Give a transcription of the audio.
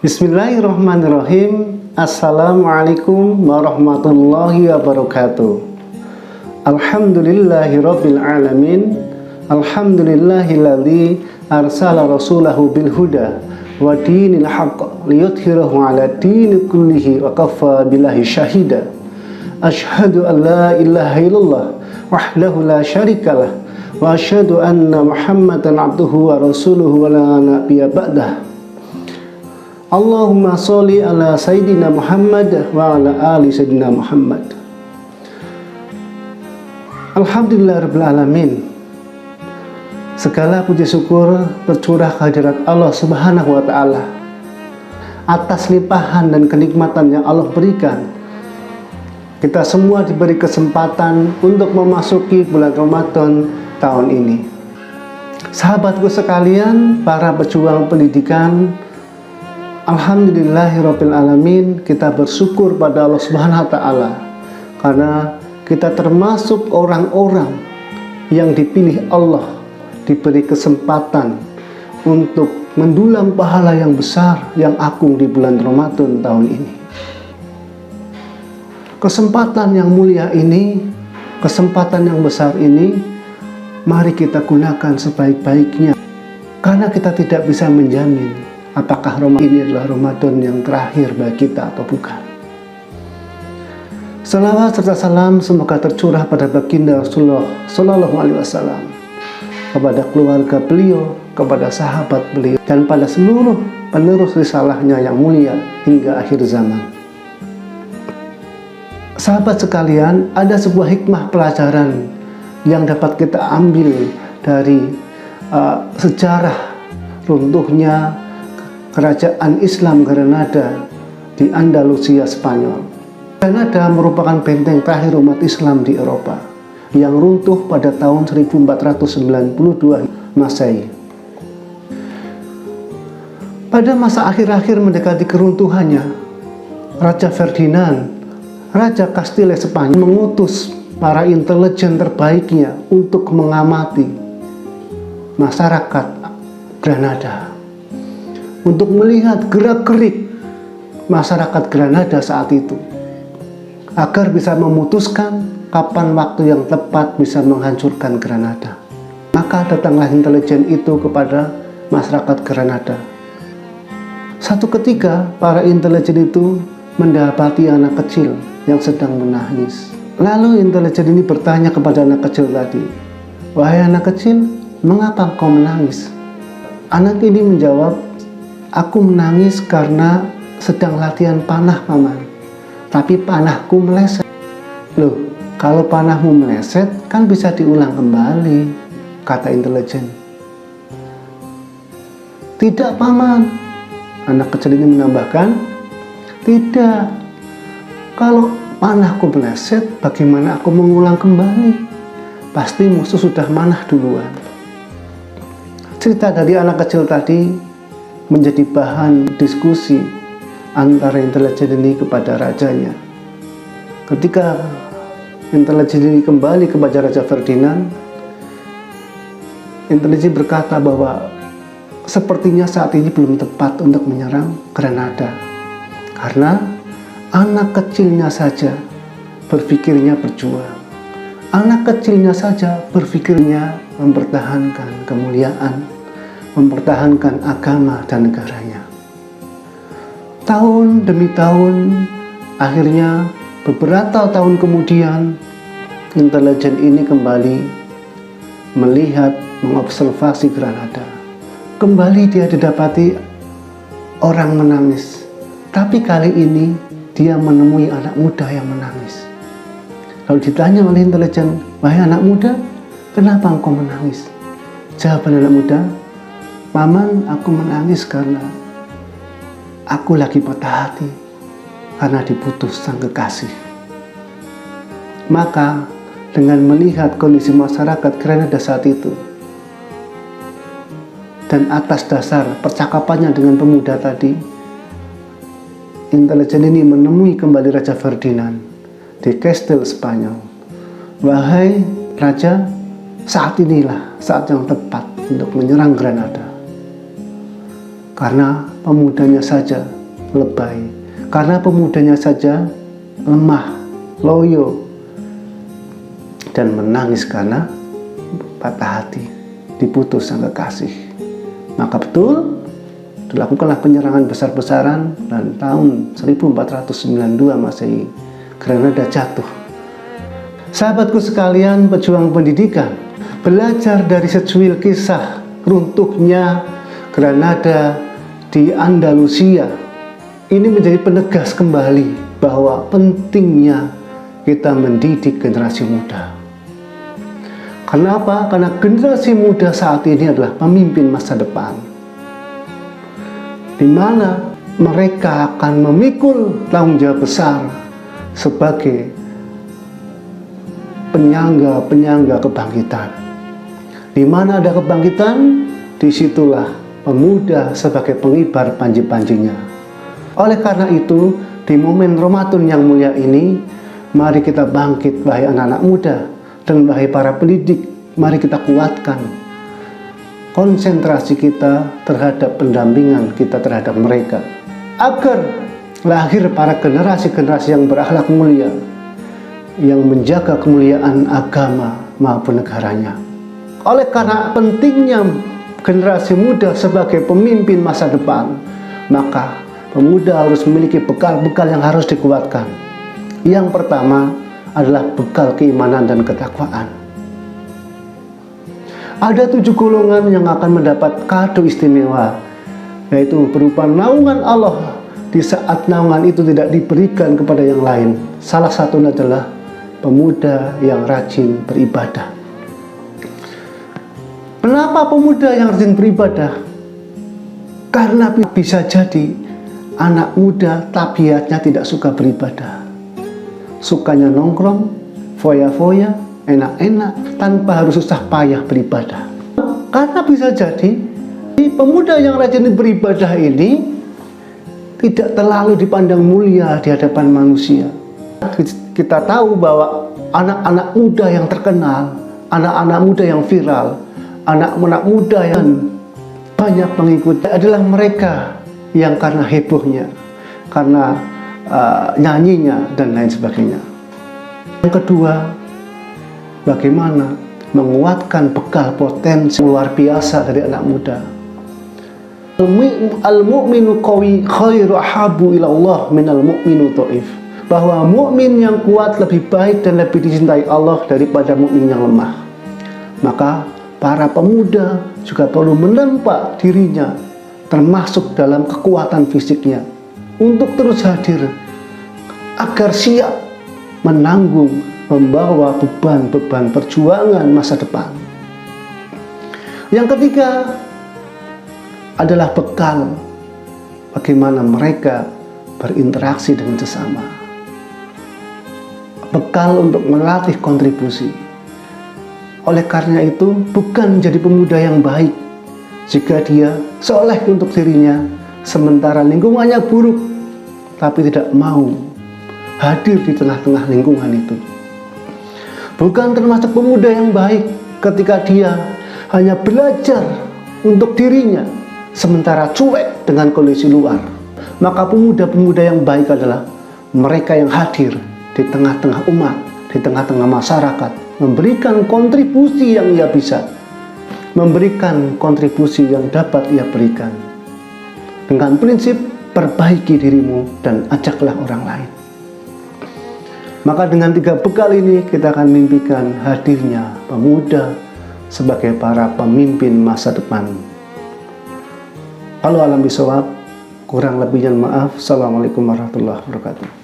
Bismillahirrahmanirrahim. Assalamualaikum warahmatullahi wabarakatuh. Alhamdulillahirabbil alamin. Alhamdulillahilladzi arsala rasulahu bil huda wa dinil haqq liyudhhirahu 'ala dini kullihi wa kafa billahi syahida. Asyhadu an la ilaha illallah wahdahu la syarikalah wa asyhadu anna Muhammadan 'abduhu wa rasuluhu wa la nabiyya ba'dah. Allahumma sholli ala Sayyidina Muhammad wa ala ali Sayyidina Muhammad. Alhamdulillahirabbil alamin. Segala puji syukur tercurah kehadirat Allah Subhanahu wa taala atas limpahan dan kenikmatan yang Allah berikan. Kita semua diberi kesempatan untuk memasuki bulan Ramadan tahun ini. Sahabatku sekalian, para pejuang pendidikan, alhamdulillahirabbil alamin, kita bersyukur pada Allah Subhanahu wa taala karena kita termasuk orang-orang yang dipilih Allah, diberi kesempatan untuk mendulang pahala yang besar, yang agung di bulan Ramadan tahun ini. Kesempatan yang mulia ini, kesempatan yang besar ini, mari kita gunakan sebaik-baiknya, karena kita tidak bisa menjamin apakah Ramadan ini adalah Ramadan yang terakhir bagi kita atau bukan. Salawat serta salam semoga tercurah pada baginda Rasulullah Sallallahu Alaihi Wasallam, kepada keluarga beliau, kepada sahabat beliau, dan pada seluruh penerus risalahnya yang mulia hingga akhir zaman. Sahabat sekalian, ada sebuah hikmah pelajaran yang dapat kita ambil dari sejarah runtuhnya kerajaan Islam Granada di Andalusia, Spanyol. Granada merupakan benteng terakhir umat Islam di Eropa yang runtuh pada tahun 1492 Masehi. Pada masa akhir-akhir mendekati keruntuhannya, Raja Ferdinand, Raja Castile Spanyol, mengutus para intelijen terbaiknya untuk mengamati masyarakat Granada, untuk melihat gerak-gerik masyarakat Granada saat itu, agar bisa memutuskan kapan waktu yang tepat bisa menghancurkan Granada. Maka datanglah intelijen itu kepada masyarakat Granada. Satu ketika para intelijen itu mendapati anak kecil yang sedang menangis. Lalu intelijen ini bertanya kepada anak kecil tadi, "Wahai anak kecil, mengapa kau menangis?" Anak ini menjawab, "Aku menangis karena sedang latihan panah, Paman. Tapi panahku meleset." "Loh, kalau panahmu meleset kan bisa diulang kembali," kata intelijen. "Tidak, Paman," anak kecil ini menambahkan, "tidak. Kalau panahku meleset, bagaimana aku mengulang kembali? Pasti musuh sudah manah duluan." Cerita dari anak kecil tadi menjadi bahan diskusi antara intelijen ini kepada rajanya. Ketika intelijen ini kembali kepada Raja Ferdinand, intelijen berkata bahwa sepertinya saat ini belum tepat untuk menyerang Granada, karena anak kecilnya saja berpikirnya berjuang. Anak kecilnya saja berpikirnya mempertahankan kemuliaan, mempertahankan agama dan negaranya. Tahun demi tahun, akhirnya beberapa tahun kemudian, intelijen ini kembali melihat, mengobservasi Granada. Kembali dia didapati orang menangis, tapi kali ini dia menemui anak muda yang menangis. Lalu ditanya oleh intelijen, "Wahai anak muda, kenapa engkau menangis?" Jawaban anak muda, "Paman, aku menangis karena aku lagi patah hati karena diputus sang kekasih." Maka dengan melihat kondisi masyarakat Granada saat itu, dan atas dasar percakapannya dengan pemuda tadi, intelijen ini menemui kembali Raja Ferdinand di Kastil Spanyol. "Wahai Raja, saat inilah saat yang tepat untuk menyerang Granada. Karena pemudanya saja lebay, karena pemudanya saja lemah, loyo, dan menangis karena patah hati, diputus sang kekasih. Maka betul dilakukanlah penyerangan besar-besaran, dan tahun 1492 Masehi Granada jatuh. Sahabatku sekalian, pejuang pendidikan, belajar dari secuil kisah runtuhnya Granada di Andalusia, ini menjadi penegas kembali bahwa pentingnya kita mendidik generasi muda. Kenapa? Karena generasi muda saat ini adalah pemimpin masa depan, di mana mereka akan memikul tanggung jawab besar sebagai penyangga kebangkitan. Di mana ada kebangkitan, disitulah pemuda sebagai pengibar panji-panjinya. Oleh karena itu, di momen Ramadan yang mulia ini, mari kita bangkit, wahai anak-anak muda, dan wahai para pendidik, mari kita kuatkan konsentrasi kita terhadap pendampingan kita terhadap mereka, agar lahir para generasi-generasi yang berakhlak mulia, yang menjaga kemuliaan agama maupun negaranya. Oleh karena pentingnya generasi muda sebagai pemimpin masa depan, maka pemuda harus memiliki bekal-bekal yang harus dikuatkan. Yang pertama adalah bekal keimanan dan ketakwaan. Ada 7 golongan yang akan mendapat kado istimewa, yaitu berupa naungan Allah di saat naungan itu tidak diberikan kepada yang lain. Salah satunya adalah pemuda yang rajin beribadah. Kenapa pemuda yang rajin beribadah? Karena bisa jadi anak muda tabiatnya tidak suka beribadah, sukanya nongkrong, foya-foya, enak-enak, tanpa harus susah payah beribadah. Karena bisa jadi pemuda yang rajin beribadah ini tidak terlalu dipandang mulia di hadapan manusia. Kita tahu bahwa anak-anak muda yang terkenal, anak-anak muda yang viral, anak-anak muda yang banyak pengikut adalah mereka yang karena hebohnya, karena nyanyinya, dan lain sebagainya. Yang kedua, bagaimana menguatkan bekal potensi luar biasa dari anak muda. Al-mu'minu qawi khairu ahabu ilallah minal mu'minu dhaif. Bahwa mukmin yang kuat lebih baik dan lebih dicintai Allah daripada mukmin yang lemah. Maka para pemuda juga perlu menempa dirinya, termasuk dalam kekuatan fisiknya, untuk terus hadir agar siap menanggung, membawa beban-beban perjuangan masa depan. Yang ketiga adalah bekal bagaimana mereka berinteraksi dengan sesama. Bekal untuk melatih kontribusi. Oleh karena itu, bukan menjadi pemuda yang baik jika dia soleh untuk dirinya, sementara lingkungannya buruk, tapi tidak mau hadir di tengah-tengah lingkungan itu. Bukan termasuk pemuda yang baik ketika dia hanya belajar untuk dirinya, sementara cuek dengan kondisi luar. Maka pemuda-pemuda yang baik adalah mereka yang hadir di tengah-tengah umat, di tengah-tengah masyarakat, memberikan kontribusi yang ia bisa, memberikan kontribusi yang dapat ia berikan, dengan prinsip perbaiki dirimu dan ajaklah orang lain. Maka dengan 3 bekal ini kita akan mimpikan hadirnya pemuda sebagai para pemimpin masa depan. Kalau alam bisawab, kurang lebihnya maaf. Assalamualaikum warahmatullahi wabarakatuh.